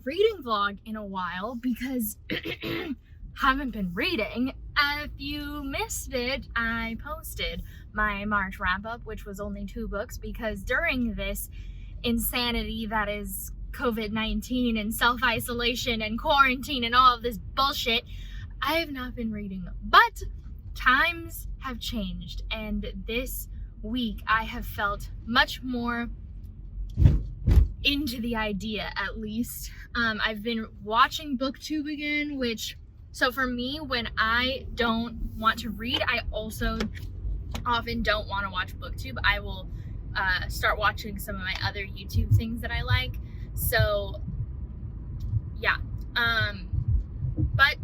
reading vlog in a while because haven't been reading. If you missed it, I posted my March wrap-up, which was only 2 books, because during this insanity that is COVID-19 and self-isolation and quarantine and all of this bullshit, I have not been reading. But times have changed, and this week I have felt much more into the idea, at least. I've been watching BookTube again, so for me, when I don't want to read, I also often don't want to watch BookTube. I will start watching some of my other YouTube things that I like. So yeah, but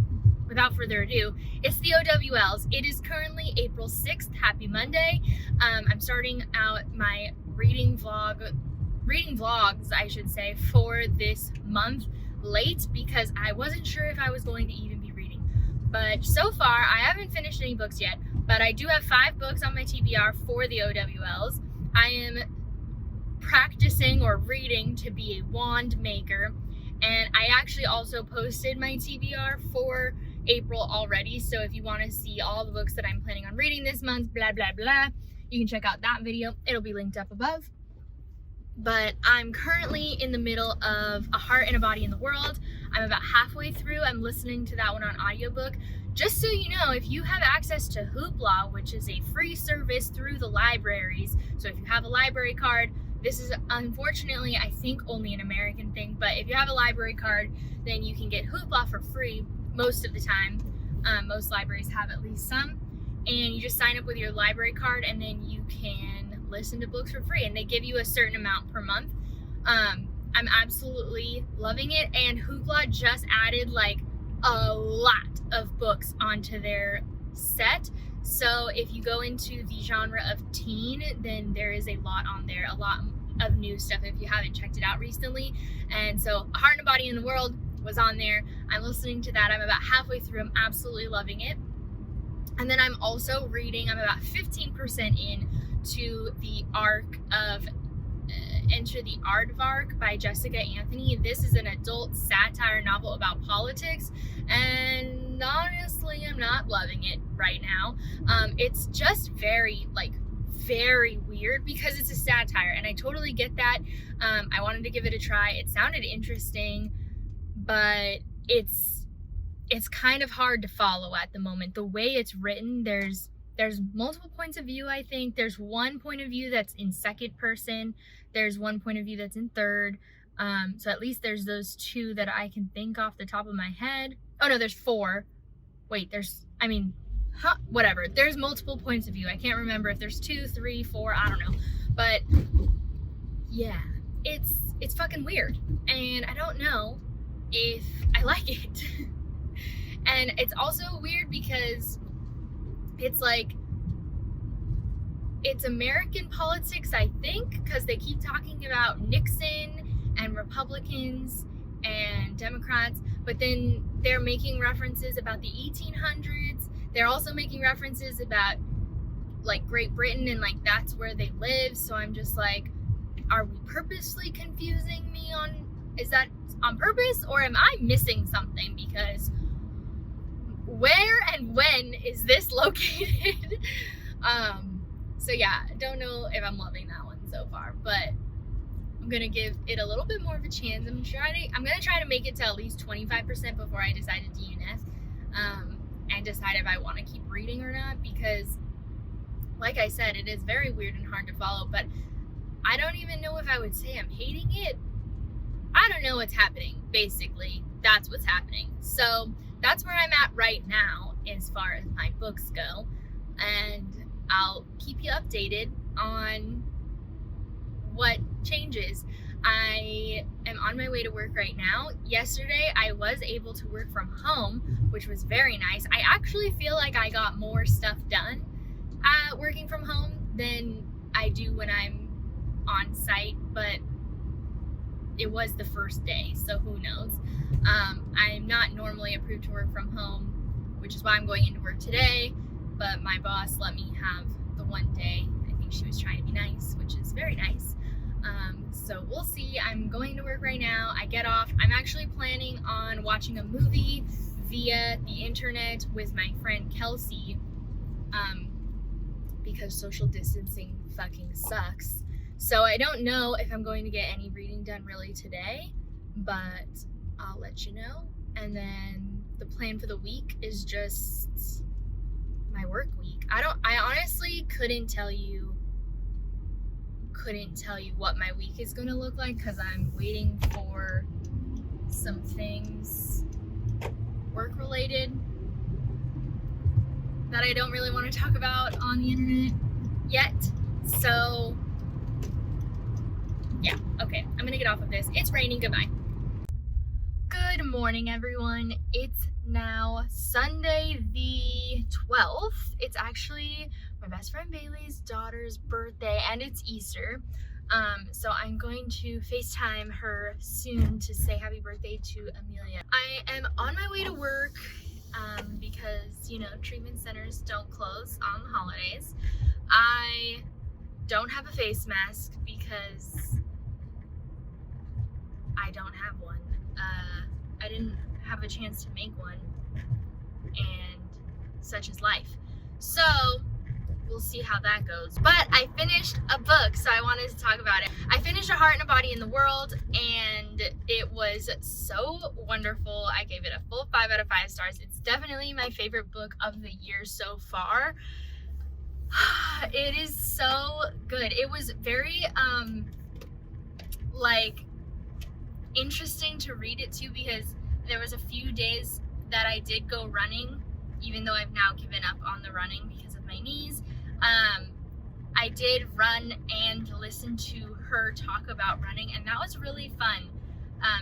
without further ado, it's the O.W.L.s. It is currently April 6th. Happy Monday. I'm starting out my reading vlogs, I should say, for this month late because I wasn't sure if I was going to even be reading. But so far, I haven't finished any books yet, but I do have 5 books on my TBR for the O.W.L.s. I am practicing or reading to be a wand maker, and I actually also posted my TBR for April already, so if you want to see all the books that I'm planning on reading this month, blah blah blah, you can check out that video. It'll be linked up above. But I'm currently in the middle of A Heart and a Body in the World. I'm about halfway through. I'm listening to that one on audiobook. Just so you know, if you have access to Hoopla, which is a free service through the libraries, so if you have a library card, this is unfortunately, I think, only an American thing, but if you have a library card, then you can get Hoopla for free most of the time. Most libraries have at least some, and you just sign up with your library card, and then you can listen to books for free, and they give you a certain amount per month. I'm absolutely loving it, and Hoopla just added like a lot of books onto their set. So if you go into the genre of teen, then there is a lot on there, a lot of new stuff if you haven't checked it out recently. And so A Heart and a Body in the World was on there. I'm listening to that. I'm about halfway through. I'm absolutely loving it. And then I'm also reading, I'm about 15% in to the arc of Enter the Aardvark by Jessica Anthony. This is an adult satire novel about politics, and honestly, I'm not loving it right now. It's just very weird because it's a satire, and I totally get that. I wanted to give it a try. It sounded interesting, but it's kind of hard to follow at the moment. The way it's written, there's multiple points of view, I think. There's one point of view that's in second person. There's one point of view that's in third. So at least there's those 2 that I can think off the top of my head. Oh no, there's 4. Wait, whatever. There's multiple points of view. I can't remember if there's 2, 3, 4, I don't know. But yeah, it's fucking weird. And I don't know if I like it. And it's also weird because it's like, it's American politics, I think, because they keep talking about Nixon and Republicans and Democrats, but then they're making references about the 1800s. They're also making references about like Great Britain, and like that's where they live. So I'm just like, are we purposely confusing me is that on purpose, or am I missing something? Because where and when is this located? So yeah, I don't know if I'm loving that one so far, but I'm gonna give it a little bit more of a chance. I'm gonna try to make it to at least 25% before I decide to DNF, and decide if I want to keep reading or not, because like I said, it is very weird and hard to follow, but I don't even know if I would say I'm hating it. I don't know what's happening. Basically, that's what's happening. So that's where I'm at right now as far as my books go, and I'll keep you updated on what changes. I am on my way to work right now. Yesterday, I was able to work from home, which was very nice. I actually feel like I got more stuff done working from home than I do when I'm on site, but it was the first day, so who knows. I'm not normally approved to work from home, which is why I'm going into work today, but my boss let me have the one day. I think she was trying to be nice, which is very nice. So So we'll see. I'm going to work right now. I get off. I'm actually planning on watching a movie via the internet with my friend Kelsey, because social distancing fucking sucks. So I don't know if I'm going to get any reading done really today, but I'll let you know. And then the plan for the week is just my work week. I honestly couldn't tell you what my week is going to look like, because I'm waiting for some things work related that I don't really want to talk about on the internet yet. So yeah, okay, I'm gonna get off of this. It's raining. Goodbye. Good morning, everyone. It's now Sunday the 12th. It's actually my best friend Bailey's daughter's birthday, and it's Easter. So I'm going to FaceTime her soon to say happy birthday to Amelia. I am on my way to work because, you know, treatment centers don't close on the holidays. I don't have a face mask because I don't have one. I didn't have a chance to make one, and such is life. So we'll see how that goes. But I finished a book, so I wanted to talk about it. I finished A Heart and a Body in the World, and it was so wonderful. I gave it a full 5 out of 5 stars. It's definitely my favorite book of the year so far. It is so good. It was very like interesting to read it too, because there was a few days that I did go running, even though I've now given up on the running because of my knees. I did run and listen to her talk about running, and that was really fun.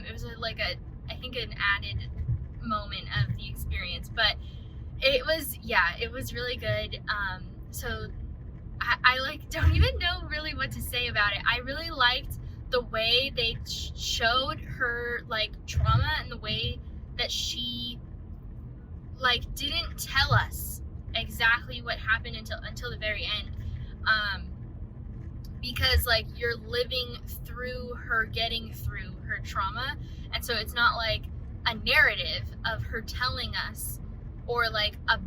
It was I think an added moment of the experience, but it was really good. So I like don't even know really what to say about it. I really liked the way they showed her like trauma, and the way that she like didn't tell us exactly what happened until the very end, because like you're living through her getting through her trauma, and so it's not like a narrative of her telling us, or like a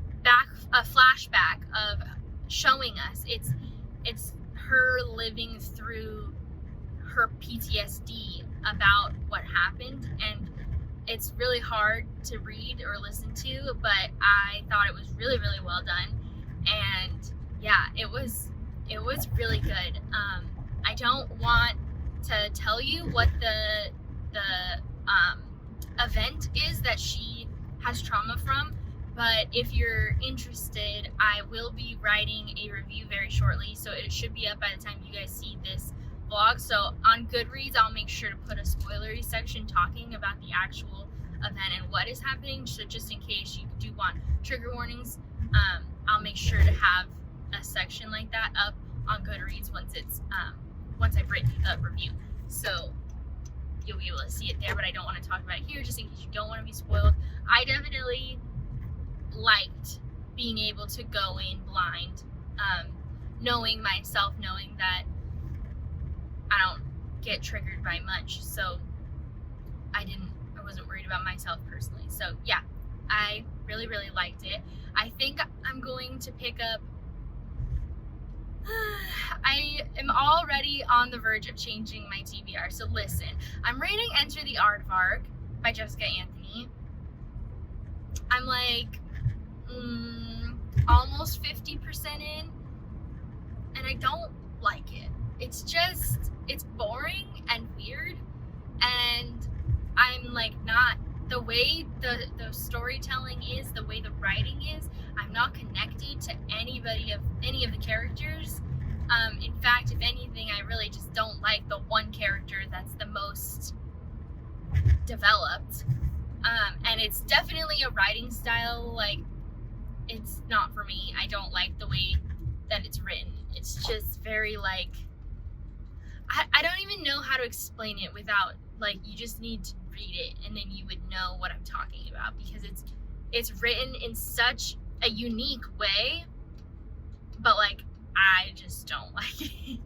flashback of showing us. It's her living through her PTSD about what happened, and it's really hard to read or listen to, but I thought it was really, really well done. And yeah, it was really good. I don't want to tell you what the event is that she has trauma from, but if you're interested, I will be writing a review very shortly, so it should be up by the time you guys see this vlog. So on Goodreads, I'll make sure to put a spoilery section talking about the actual event and what is happening, so just in case you do want trigger warnings, I'll make sure to have a section like that up on Goodreads once I've written the review, so you'll be able to see it there. But I don't want to talk about it here, just in case you don't want to be spoiled. I definitely liked being able to go in blind, knowing myself, knowing that I don't get triggered by much, so I wasn't worried about myself personally. So yeah, I really, really liked it. I think I'm going to pick up I am already on the verge of changing my TBR, so listen. I'm reading Enter the Aardvark by Jessica Anthony. I'm like almost 50% in, and I don't like it. It's boring and weird, and I'm like not, the way the storytelling is, the way the writing is, I'm not connected to any of the characters. In fact, if anything, I really just don't like the one character that's the most developed. And it's definitely a writing style, like, it's not for me. I don't like the way that it's written. It's just very like, I don't even know how to explain it without, like, you just need to read it and then you would know what I'm talking about, because it's written in such a unique way, but like I just don't like it.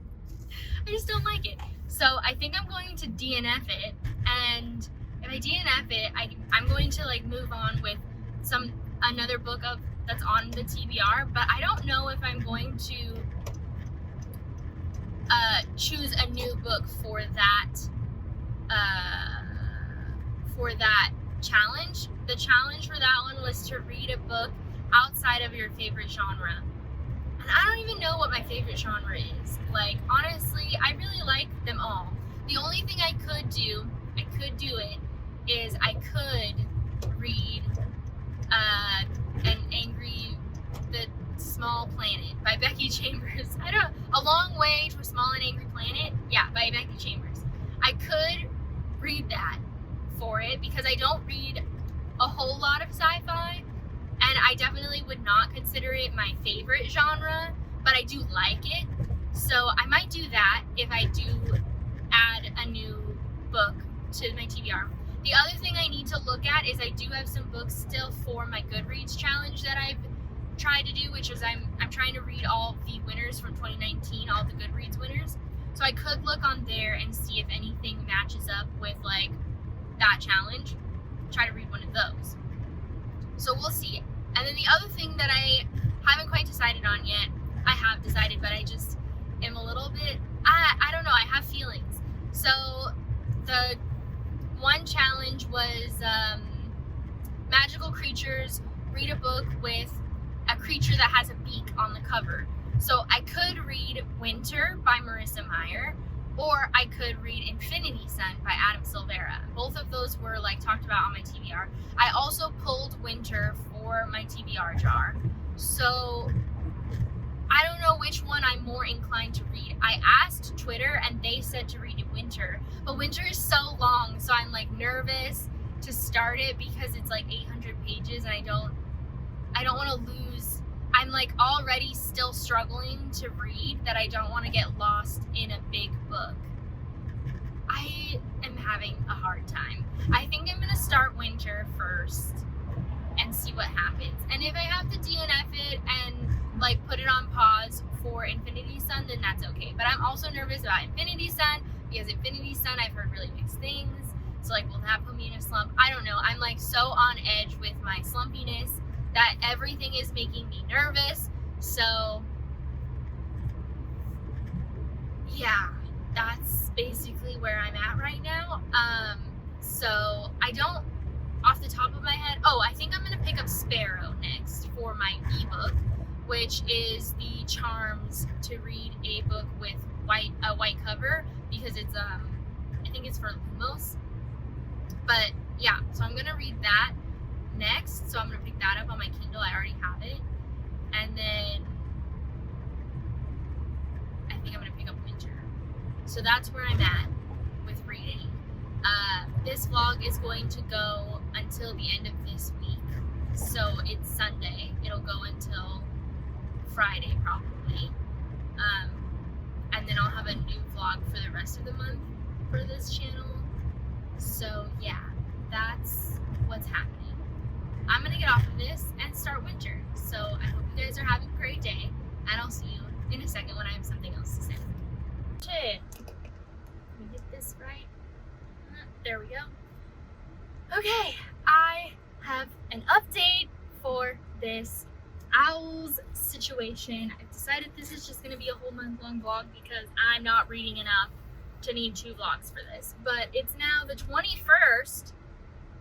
I just don't like it. So I think I'm going to DNF it, and if I DNF it, I'm going to like move on with another book that's on the TBR, but I don't know if I'm going to choose a new book for that challenge. The challenge for that one was to read a book outside of your favorite genre. And I don't even know what my favorite genre is. Like, honestly, I really like them all. The only thing I could do is I could read The Small Planet by Becky Chambers. A Long Way to a Small and Angry Planet? Yeah, by Becky Chambers. I could read that for it because I don't read a whole lot of sci-fi, and I definitely would not consider it my favorite genre, but I do like it. So I might do that if I do add a new book to my TBR. The other thing I need to look at is I do have some books still for my Goodreads challenge that I've tried to do, which is I'm trying to read all the winners from 2019, all the Goodreads winners. So I could look on there and see if anything matches up with like that challenge. Try to read one of those. So we'll see. And then the other thing that I haven't quite decided on yet, I have decided, but I just am a little bit, I don't know, I have feelings. So the one challenge was magical creatures, read a book with a creature that has a beak on the cover. So I could read Winter by Marissa Meyer, or I could read Infinity Sun by Adam Silvera. Both of those were like talked about on my TBR. I also pulled Winter for my TBR jar. So I don't know which one I'm more inclined to read. I asked Twitter and they said to read Winter, but Winter is so long, so I'm like nervous to start it because it's like 800 pages and I don't want to lose. I'm like already still struggling to read that I don't want to get lost in a big book. I am having a hard time. I think I'm going to start Winter first and see what happens. And if I have to DNF it and like put it on pause for Infinity Sun, then that's okay. But I'm also nervous about Infinity Sun because Infinity Sun I've heard really mixed things. So like, will that put me in a slump? I don't know. I'm like so on edge with my slumpiness that everything is making me nervous. So yeah, that's basically where I'm at right now. So I don't, off the top of my head, I think I'm gonna pick up Sparrow next for my ebook, which is the charms to read a book with a white cover, because it's I think it's for Lumos. But yeah, so I'm gonna read that next. So I'm gonna pick that up on my Kindle. I already have it. And then I think I'm gonna pick up Winter. So that's where I'm at with reading. This vlog is going to go until the end of this week. So it's Sunday. It'll go until Friday probably. And then I'll have a new vlog for the rest of the month for this channel. So yeah, that's what's happening. I'm gonna get off of this and start Winter. So I hope you guys are having a great day, and I'll see you in a second when I have something else to say. Shit. Let me get this right. There we go. Okay, I have an update for this O.W.L.s situation. I've decided this is just gonna be a whole month-long vlog because I'm not reading enough to need 2 vlogs for this. But it's now the 21st.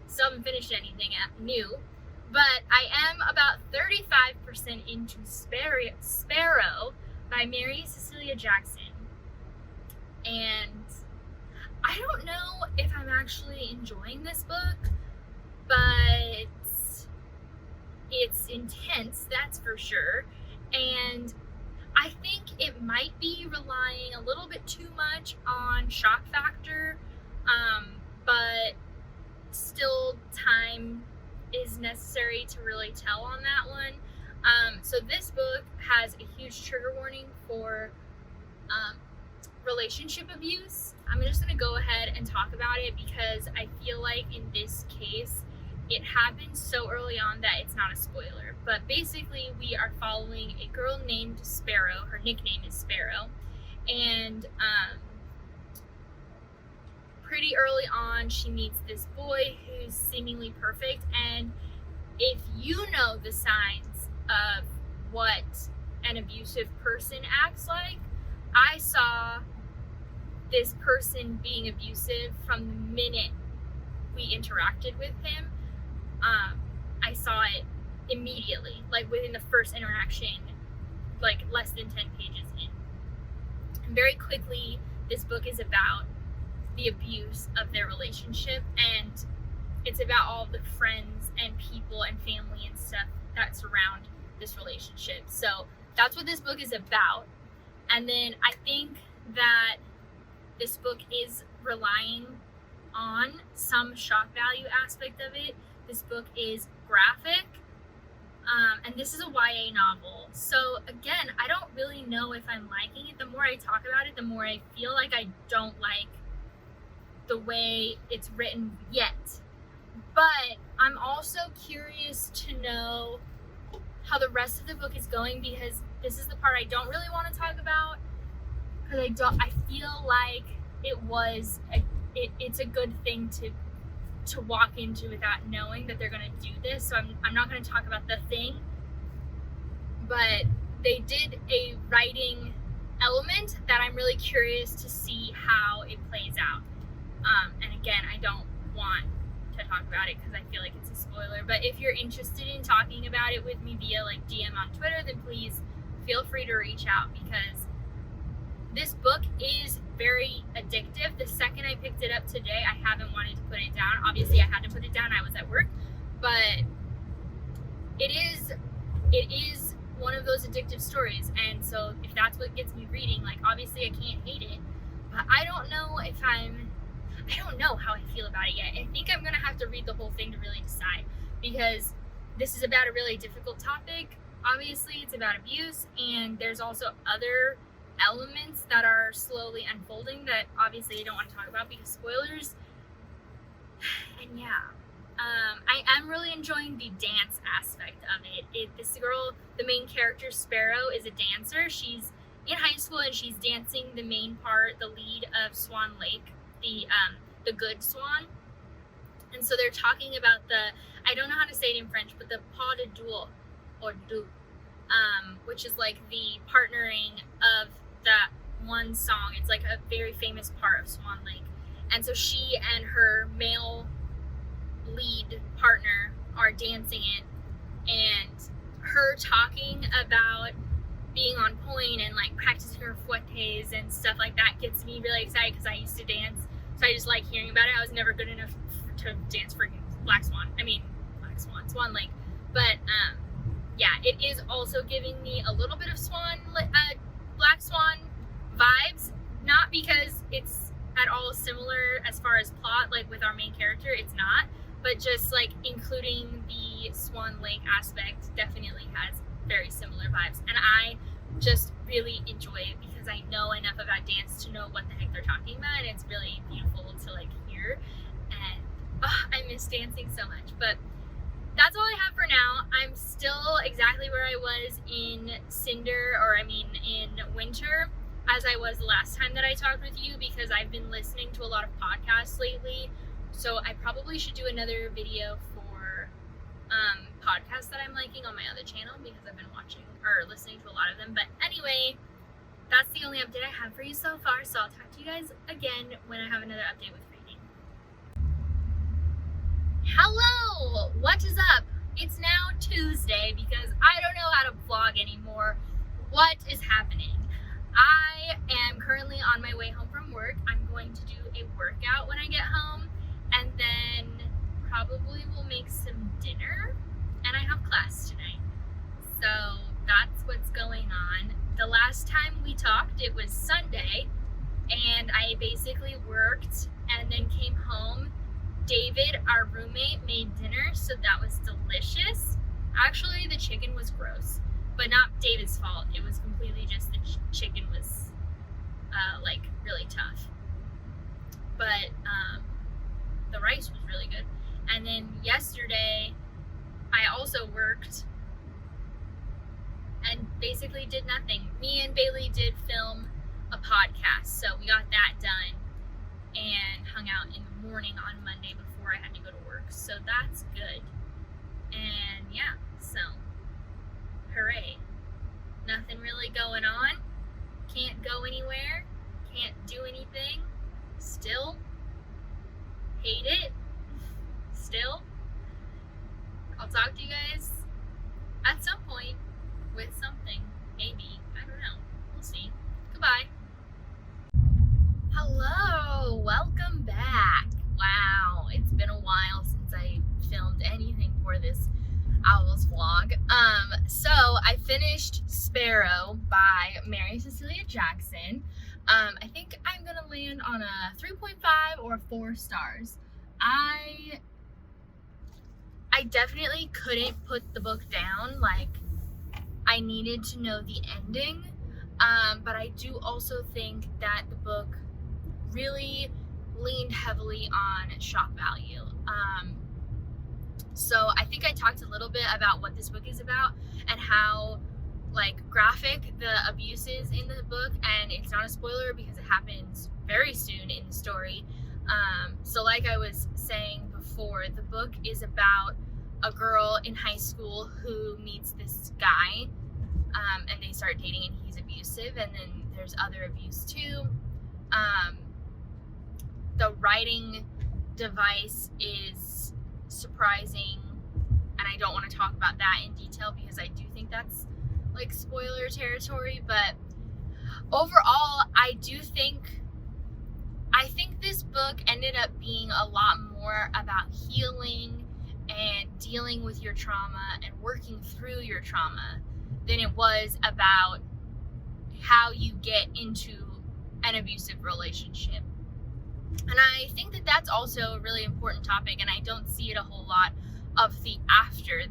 Still haven't finished anything new, but I am about 35% into Sparrow by Mary Cecilia Jackson, and I don't know if I'm actually enjoying this book, but it's intense, that's for sure, and I think it might be relying a little bit too much on shock factor, but still time is necessary to really tell on that one. So this book has a huge trigger warning for relationship abuse. I'm just gonna go ahead and talk about it because I feel like in this case it happened so early on that it's not a spoiler. But basically we are following a girl named Sparrow. Her nickname is Sparrow, and pretty early on, she meets this boy who's seemingly perfect, and if you know the signs of what an abusive person acts like, I saw this person being abusive from the minute we interacted with him. I saw it immediately, like within the first interaction, like less than 10 pages in. And very quickly, this book is about the abuse of their relationship, and it's about all the friends and people and family and stuff that surround this relationship. So that's what this book is about. And then I think that this book is relying on some shock value aspect of it. This book is graphic, and this is a YA novel. So again, I don't really know if I'm liking it. The more I talk about it, the more I feel like I don't like the way it's written yet. But I'm also curious to know how the rest of the book is going, because this is the part I don't really want to talk about, because I feel like it's a good thing to walk into without knowing that they're going to do this. So I'm not going to talk about the thing, but they did a writing element that I'm really curious to see how it plays out. And again, I don't want to talk about it because I feel like it's a spoiler, but if you're interested in talking about it with me via like DM on Twitter, then please feel free to reach out, because this book is very addictive. The second I picked it up today, I haven't wanted to put it down. Obviously, I had to put it down. I was at work, but it is one of those addictive stories. And so if that's what gets me reading, like obviously I can't hate it, but I don't know how I feel about it yet. I think I'm gonna have to read the whole thing to really decide, because this is about a really difficult topic. Obviously, it's about abuse, and there's also other elements that are slowly unfolding that obviously I don't want to talk about because spoilers. And yeah, I am really enjoying the dance aspect of it. This girl, the main character Sparrow, is a dancer. She's in high school and she's dancing the main part, the lead of Swan Lake, the good swan. And so they're talking about I don't know how to say it in French, but the pas de deux, or deux, which is like the partnering of that one song. It's like a very famous part of Swan Lake. And so she and her male lead partner are dancing it, and her talking about being on point and like practicing her fouettes and stuff like that gets me really excited, because I used to dance, so I just like hearing about it. I was never good enough to dance for Swan Lake, but yeah, it is also giving me a little bit of Black Swan vibes, not because it's at all similar as far as plot, like with our main character, it's not, but just like including the Swan Lake aspect definitely has very similar vibes, and I just really enjoy it because I know enough about dance to know what the heck they're talking about, and it's really beautiful to like hear, and I miss dancing so much. But that's all I have for now. I'm still exactly where I was in winter, as I was the last time that I talked with you, because I've been listening to a lot of podcasts lately. So I probably should do another video for podcasts that I'm liking on my other channel, because I've been listening to a lot of them. But anyway, that's the only update I have for you so far. So I'll talk to you guys again when I have another update with reading. Hello, what is up? It's now Tuesday, because I don't know how to vlog anymore. What is happening? I am currently on my way home from work. I'm going to do a workout when I get home, and then probably will make some dinner, and I have class tonight. So that's what's going on. The last time we talked, it was Sunday, and I basically worked and then came home. David, our roommate, made dinner, so that was delicious. Actually, the chicken was gross, but not David's fault. It was completely just the chicken was like really tough. But the rice was really good. And then yesterday, I also worked and basically did nothing. Me and Bailey did film a podcast, so we got that done and hung out out in the morning on Monday before I had to go to work. So that's good. And yeah, so hooray. Nothing really going on. Can't go anywhere. Can't do anything. Still hate it. Still. I'll talk to you guys at some point with something. Maybe. I don't know. We'll see. Goodbye. Hello. Welcome back. Wow. It's been a while since I filmed anything for this O.W.L.s vlog. So I finished Sparrow by Mary Cecilia Jackson. I think I'm gonna land on a 3.5 or 4 stars. I definitely couldn't put the book down. Like, I needed to know the ending, but I do also think that the book really leaned heavily on shock value. So I think I talked a little bit about what this book is about and how, like, graphic the abuse is in the book, and it's not a spoiler because it happens very soon in the story. So like I was saying before, the book is about a girl in high school who meets this guy, and they start dating, and he's abusive, and then there's other abuse too. The writing device is surprising, and I don't want to talk about that in detail because I do think that's like spoiler territory, but overall I think this book ended up being a lot more about healing and dealing with your trauma and working through your trauma than it was about how you get into an abusive relationship. And I think that that's also a really important topic, and I don't see it a whole lot of the after,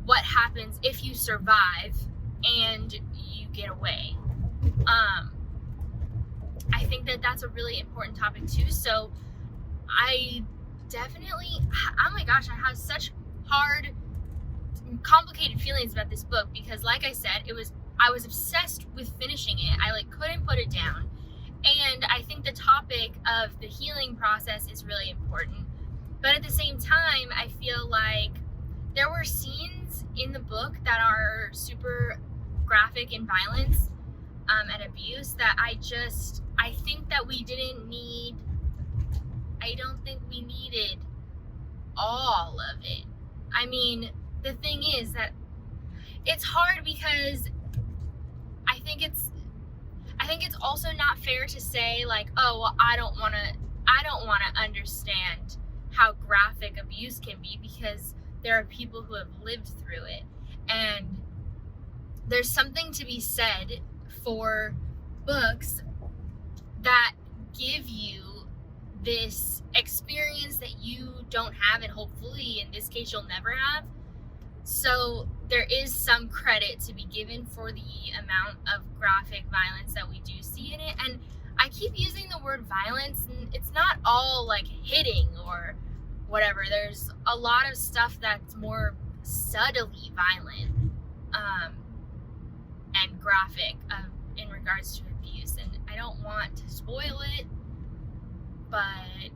what happens if you survive and you get away. I think that that's a really important topic too. So I definitely, oh my gosh, I have such hard, complicated feelings about this book because, like I said, I was obsessed with finishing it. I like couldn't put it down. And I think the topic of the healing process is really important. But at the same time, I feel like there were scenes in the book that are super graphic in violence and abuse that I think that we didn't need. I don't think we needed all of it. I mean, the thing is that it's hard because I think it's also not fair to say like, oh, well, I don't want to understand how graphic abuse can be because there are people who have lived through it. And there's something to be said for books that give you this experience that you don't have, and hopefully in this case you'll never have. So there is some credit to be given for the amount of graphic violence that we do see in it. And I keep using the word violence, and it's not all like hitting or whatever. There's a lot of stuff that's more subtly violent and graphic in regards to abuse. And I don't want to spoil it, but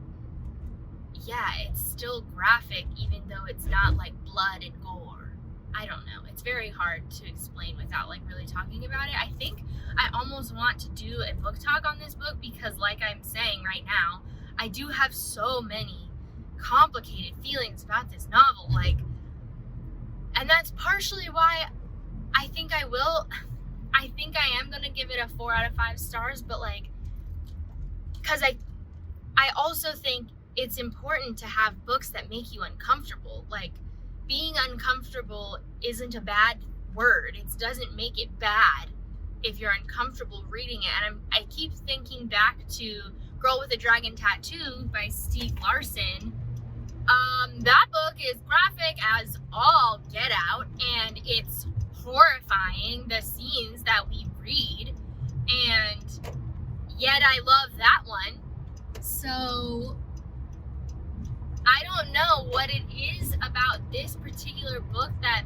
yeah, it's still graphic even though it's not like blood and gore. I don't know. It's very hard to explain without like really talking about it. I think I almost want to do a book talk on this book because, like I'm saying right now, I do have so many complicated feelings about this novel. Like, and that's partially why I think I am going to give it a 4 out of 5 stars, but like, because I also think it's important to have books that make you uncomfortable. Like, being uncomfortable isn't a bad word. It doesn't make it bad if you're uncomfortable reading it. And I keep thinking back to Girl with a Dragon Tattoo by Stieg Larsson. That book is graphic as all get out, and it's horrifying, the scenes that we read, and yet I love that one. So I don't know what it is about this particular book that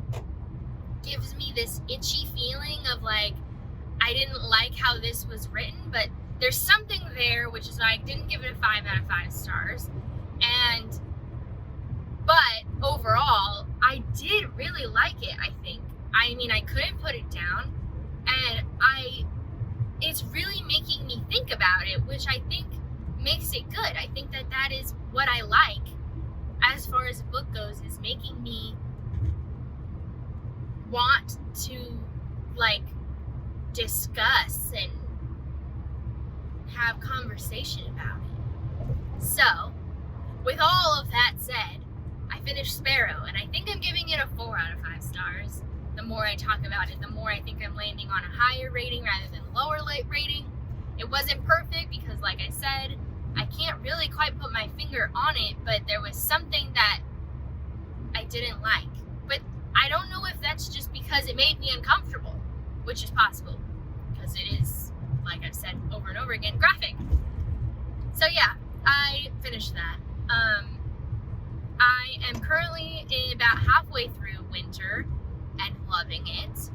gives me this itchy feeling of like, I didn't like how this was written, but there's something there, which is why I didn't give it a 5 out of 5 stars. But overall, I did really like it, I think. I mean, I couldn't put it down, and it's really making me think about it, which I think makes it good. I think that is what I like as far as a book goes, is making me want to, like, discuss and have conversation about it. So, with all of that said, I finished Sparrow, and I think I'm giving it a 4 out of 5 stars. The more I talk about it, the more I think I'm landing on a higher rating rather than a lower rating. It wasn't perfect because, like I said, I can't really quite put my finger on it, but there was something that I didn't like. But I don't know if that's just because it made me uncomfortable, which is possible, because it is, like I've said over and over again, graphic. So yeah, I finished that. I am currently about halfway through Winter and loving it.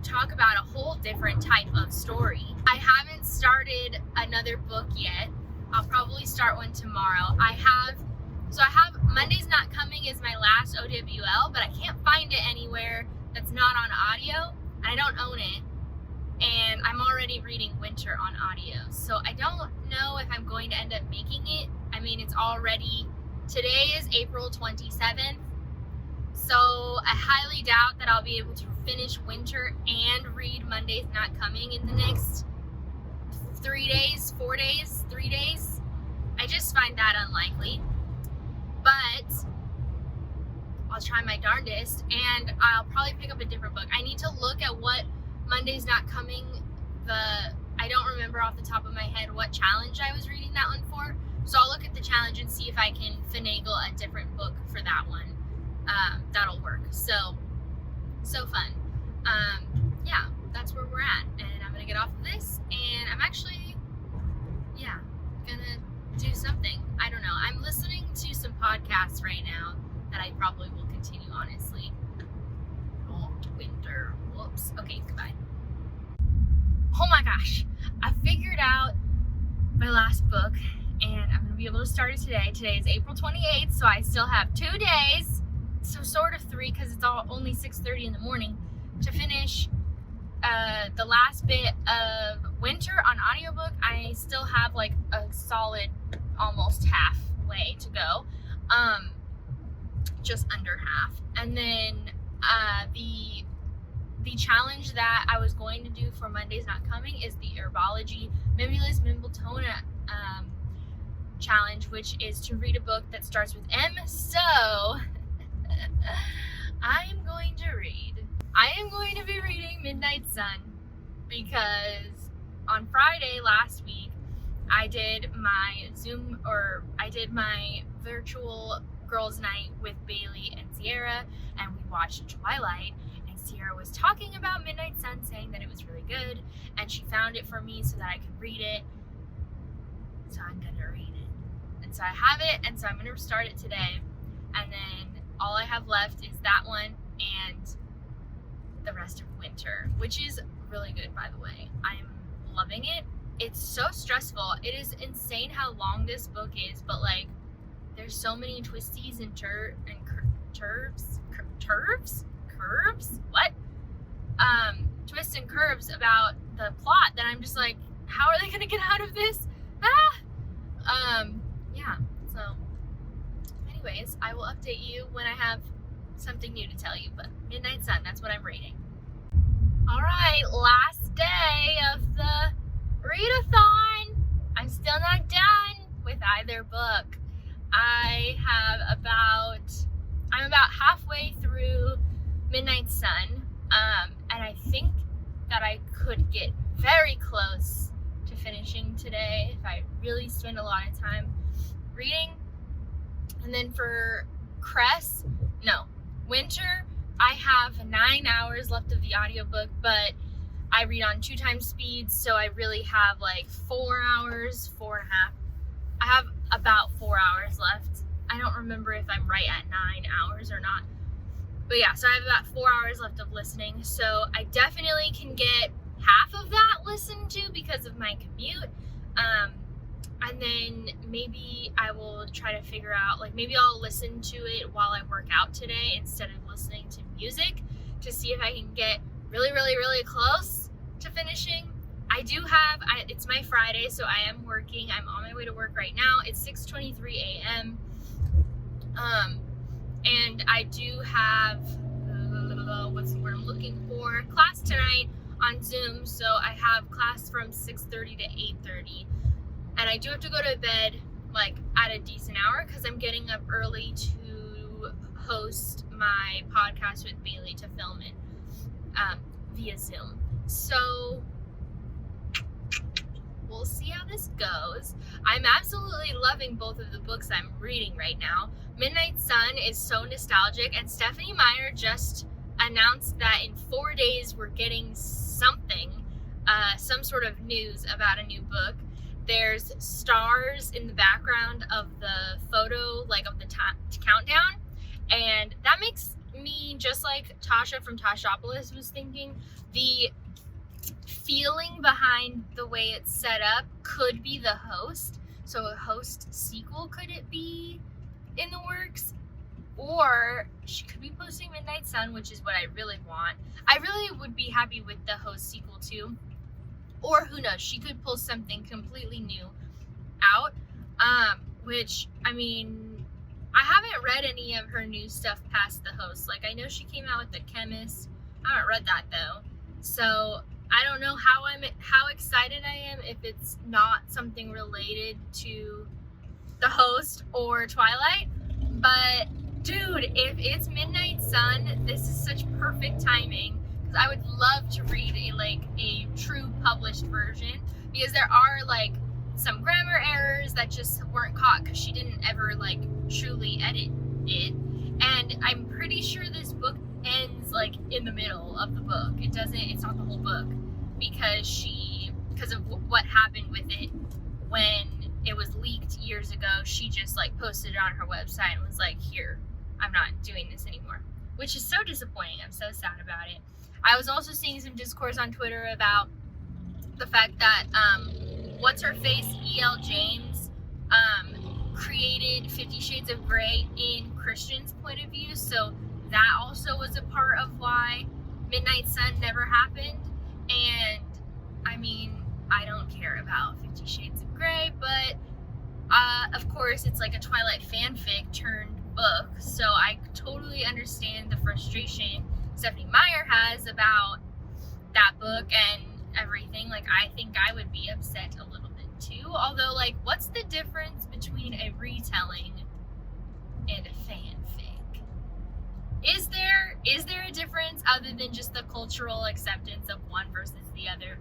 Talk about a whole different type of story. I haven't started another book yet. I'll probably start one tomorrow. I have Monday's Not Coming is my last O.W.L., but I can't find it anywhere that's not on audio, and I don't own it. And I'm already reading Winter on audio, so I don't know if I'm going to end up making it. I mean, today is April 27th, so I highly doubt that I'll be able to finish Winter and read Monday's Not Coming in the next 3 days, 4 days, 3 days. I just find that unlikely, but I'll try my darndest, and I'll probably pick up a different book. I need to look at what Monday's Not Coming, I don't remember off the top of my head what challenge I was reading that one for, so I'll look at the challenge and see if I can finagle a different book for that one. That'll work. So fun. Yeah, that's where we're at, and I'm gonna get off of this, and I'm actually, gonna do something. I don't know. I'm listening to some podcasts right now that I probably will continue, honestly. Oh, Winter. Whoops. Okay, goodbye. Oh my gosh. I figured out my last book, and I'm going to be able to start it today. Today is April 28th, so I still have 2 days, so sort of 3 because it's only 6:30 in the morning, to finish the last bit of Winter on audiobook. I still have like a solid almost halfway to go, just under half. And then the challenge that I was going to do for Monday's Not Coming is the Herbology Mimulus Mimbletonia challenge, which is to read a book that starts with M. So I am going to be reading Midnight Sun, because on Friday last week I did my virtual girls' night with Bailey and Sierra, and we watched Twilight, and Sierra was talking about Midnight Sun, saying that it was really good, and she found it for me so that I could read it. So I'm gonna read it, and so I have it, and so I'm gonna start it today, and then all I have left is that one and the rest of Winter, which is really good, by the way. I'm loving it. It's so stressful. It is insane how long this book is, but like, there's so many twisties and twists and curves about the plot that I'm just like, how are they gonna get out of this? Yeah, so anyways, I will update you when I have something new to tell you, but Midnight Sun, that's what I'm reading. Alright, last day of the readathon. I'm still not done with either book. I'm about halfway through Midnight Sun, and I think that I could get very close to finishing today if I really spend a lot of time reading. And then for Winter, I have 9 hours left of the audiobook, but I read on 2 times speed, so I really have like 4 hours, 4.5. I have about 4 hours left. I don't remember if I'm right at 9 hours or not. But yeah, so I have about 4 hours left of listening, so I definitely can get half of that listened to because of my commute. And then maybe I will try to figure out, like, maybe I'll listen to it while I work out today instead of listening to music to see if I can get really, really, really close to finishing. It's my Friday, so I am working. I'm on my way to work right now. It's 6:23 a.m. And I do have, what's the word I'm looking for? Class tonight on Zoom. So I have class from 6:30 to 8:30. And I do have to go to bed, like, at a decent hour because I'm getting up early to host my podcast with Bailey to film it via Zoom. So we'll see how this goes. I'm absolutely loving both of the books I'm reading right now. Midnight Sun is so nostalgic, and Stephanie Meyer just announced that in 4 days we're getting something, some sort of news about a new book. There's stars in the background of the photo, like of the countdown, and that makes me, just like Tasha from Tashopolis was thinking, the feeling behind the way it's set up could be the host. So a host sequel, could it be in the works? Or she could be posting Midnight Sun, which is what I really want. I really would be happy with the host sequel too. Or who knows, she could pull something completely new out, which, I mean, I haven't read any of her new stuff past the host. Like, I know she came out with The Chemist. I haven't read that though. So I don't know how excited I am if it's not something related to the host or Twilight. But dude, if it's Midnight Sun, this is such perfect timing. I would love to read a true published version, because there are like some grammar errors that just weren't caught because she didn't ever like truly edit it. And I'm pretty sure this book ends like in the middle of the book. It's not the whole book, because of what happened with it when it was leaked years ago. She just like posted it on her website and was like, here, I'm not doing this anymore, which is so disappointing. I'm so sad about it. I was also seeing some discourse on Twitter about the fact that what's-her-face, E.L. James, created 50 Shades of Grey in Christian's point of view, so that also was a part of why Midnight Sun never happened. And, I mean, I don't care about 50 Shades of Grey, but, of course, it's like a Twilight fanfic turned book, so I totally understand the frustration Stephanie Meyer has about that book and everything. Like, I think I would be upset a little bit too. Although, like, what's the difference between a retelling and a fanfic? Is there a difference other than just the cultural acceptance of one versus the other?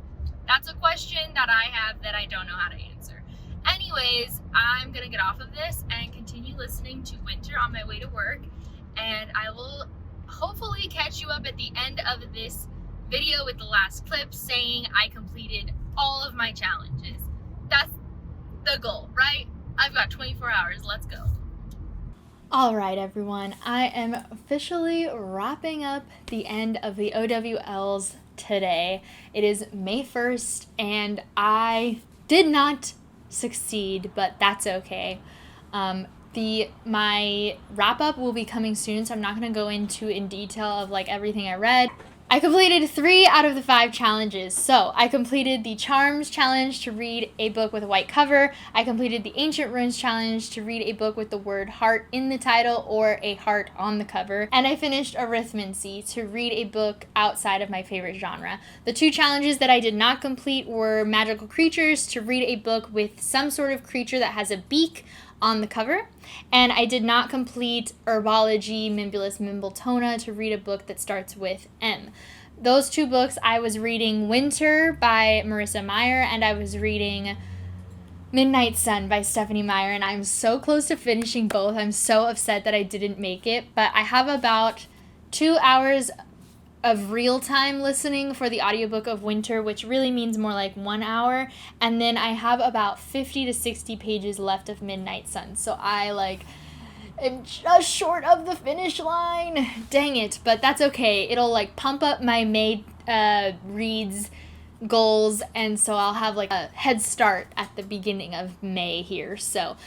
That's a question that I have that I don't know how to answer. Anyways, I'm gonna get off of this and continue listening to Winter on my way to work, and I will hopefully catch you up at the end of this video with the last clip saying I completed all of my challenges. That's the goal, right? I've got 24 hours. Let's go. All right, everyone. I am officially wrapping up the end of the O.W.L.s today. It is May 1st, and I did not succeed, but that's okay. My wrap-up will be coming soon, so I'm not going to go into in detail of like everything I read. I completed 3 out of the 5 challenges. So I completed the Charms challenge to read a book with a white cover. I completed the Ancient Runes challenge to read a book with the word heart in the title or a heart on the cover. And I finished Arithmancy to read a book outside of my favorite genre. The 2 challenges that I did not complete were Magical Creatures to read a book with some sort of creature that has a beak on the cover, and I did not complete Herbology Mimbulus Mimbletona to read a book that starts with M. Those 2 books, I was reading Winter by Marissa Meyer, and I was reading Midnight Sun by Stephanie Meyer, and I'm so close to finishing both. I'm so upset that I didn't make it, but I have about 2 hours of real-time listening for the audiobook of Winter, which really means more like 1 hour, and then I have about 50 to 60 pages left of Midnight Sun, so I am just short of the finish line. Dang it, but that's okay. It'll pump up my May reads goals, and so I'll have like a head start at the beginning of May here. So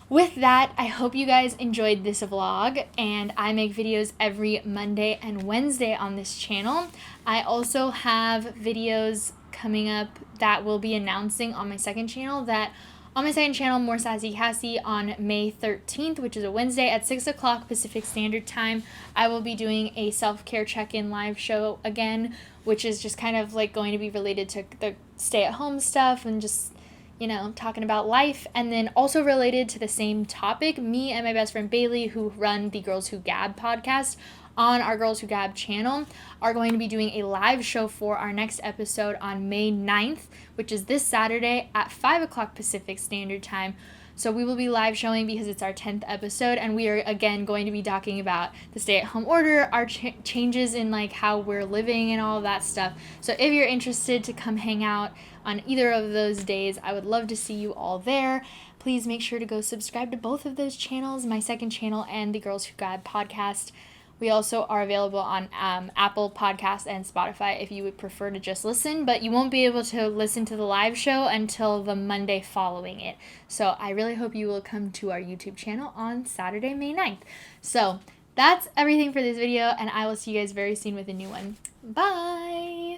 with that, I hope you guys enjoyed this vlog, and I make videos every Monday and Wednesday on this channel. I also have videos coming up that we'll be announcing on my second channel, MissKlassieKassie, on May 13th, which is a Wednesday at 6 o'clock Pacific Standard Time. I will be doing a self-care check-in live show again, which is just kind of like going to be related to the stay-at-home stuff and just, you know, talking about life. And then also related to the same topic, me and my best friend Bailey, who run the Girls Who Gab podcast on our Girls Who Gab channel, are going to be doing a live show for our next episode on May 9th, which is this Saturday at 5 o'clock Pacific Standard Time. So we will be live showing because it's our 10th episode, and we are again going to be talking about the stay-at-home order, our changes in like how we're living and all of that stuff. So if you're interested to come hang out on either of those days, I would love to see you all there. Please make sure to go subscribe to both of those channels, my second channel and the Girls Who Gab podcast. We also are available on Apple Podcasts and Spotify if you would prefer to just listen, but you won't be able to listen to the live show until the Monday following it. So I really hope you will come to our YouTube channel on Saturday, May 9th. So that's everything for this video, and I will see you guys very soon with a new one. Bye!